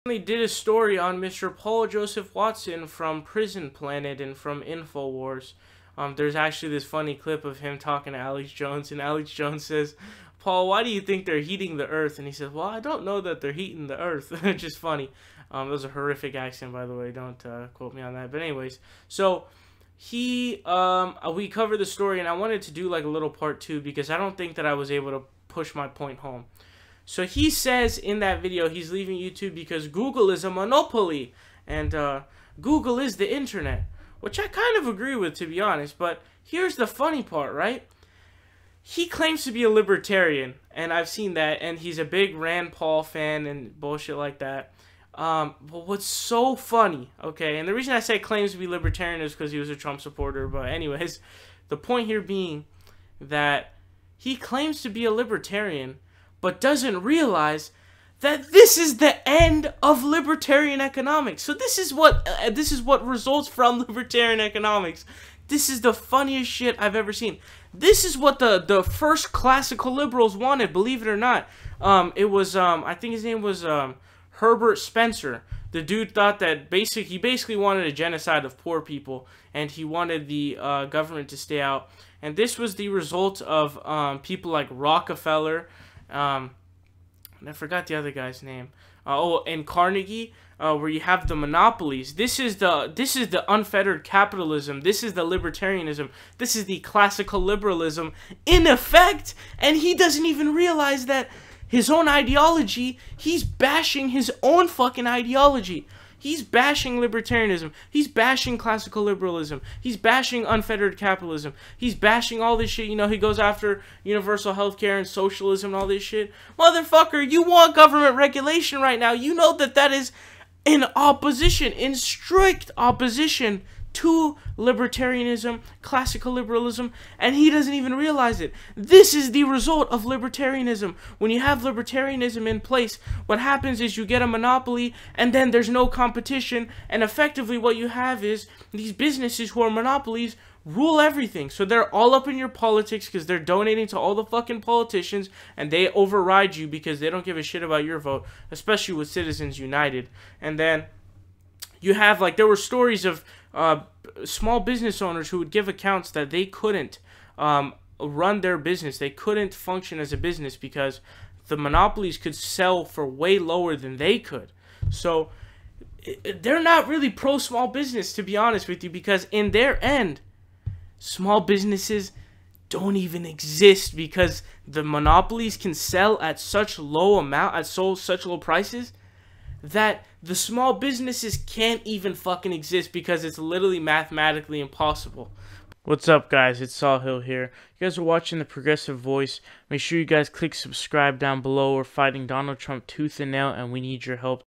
Did a story on Mr. Paul Joseph Watson from Prison Planet and from InfoWars. There's actually this funny clip of him talking to Alex Jones, and Alex Jones says, "Paul, why do you think they're heating the earth?" And he says, "Well, I don't know that they're heating the earth." Which is funny. That was a horrific accent, by the way. Don't quote me on that. But anyways, so we covered the story, and I wanted to do like a little part 2 because I don't think that I was able to push my point home. So he says in that video he's leaving YouTube because Google is a monopoly and Google is the internet, which I kind of agree with, to be honest. But here's the funny part, right? He claims to be a libertarian, and I've seen that, and he's a big Rand Paul fan and bullshit like that. But what's so funny, okay, and the reason I say claims to be libertarian is because he was a Trump supporter, but anyways, the point here being that he claims to be a libertarian, but doesn't realize that this is the end of libertarian economics. So this is what results from libertarian economics. This is the funniest shit I've ever seen. This is what the first classical liberals wanted, believe it or not. It was I think his name was Herbert Spencer. The dude thought that he basically wanted a genocide of poor people, and he wanted the government to stay out. And this was the result of people like Rockefeller. And I forgot the other guy's name. And Carnegie, where you have the monopolies. This is the unfettered capitalism. This is the libertarianism. This is the classical liberalism in effect. And he doesn't even realize that his own ideology, he's bashing his own fucking ideology. He's bashing libertarianism. He's bashing classical liberalism. He's bashing unfettered capitalism. He's bashing all this shit. You know, he goes after universal healthcare and socialism and all this shit. Motherfucker, you want government regulation right now. You know that that is in opposition, in strict opposition to libertarianism, classical liberalism, and he doesn't even realize it. This is the result of libertarianism. When you have libertarianism in place, what happens is you get a monopoly, and then there's no competition, and effectively what you have is these businesses who are monopolies rule everything. So they're all up in your politics because they're donating to all the fucking politicians, and they override you because they don't give a shit about your vote, especially with Citizens United. And then you have, like, there were stories of small business owners who would give accounts that they couldn't run their business. They couldn't function as a business because the monopolies could sell for way lower than they could. So they're not really pro small business, to be honest with you, because in their end, small businesses don't even exist because the monopolies can sell at such low amount, at such low prices, that the small businesses can't even fucking exist because it's literally mathematically impossible. What's up, guys? It's Sawhill here. You guys are watching The Progressive Voice. Make sure you guys click subscribe down below. We're fighting Donald Trump tooth and nail, and we need your help.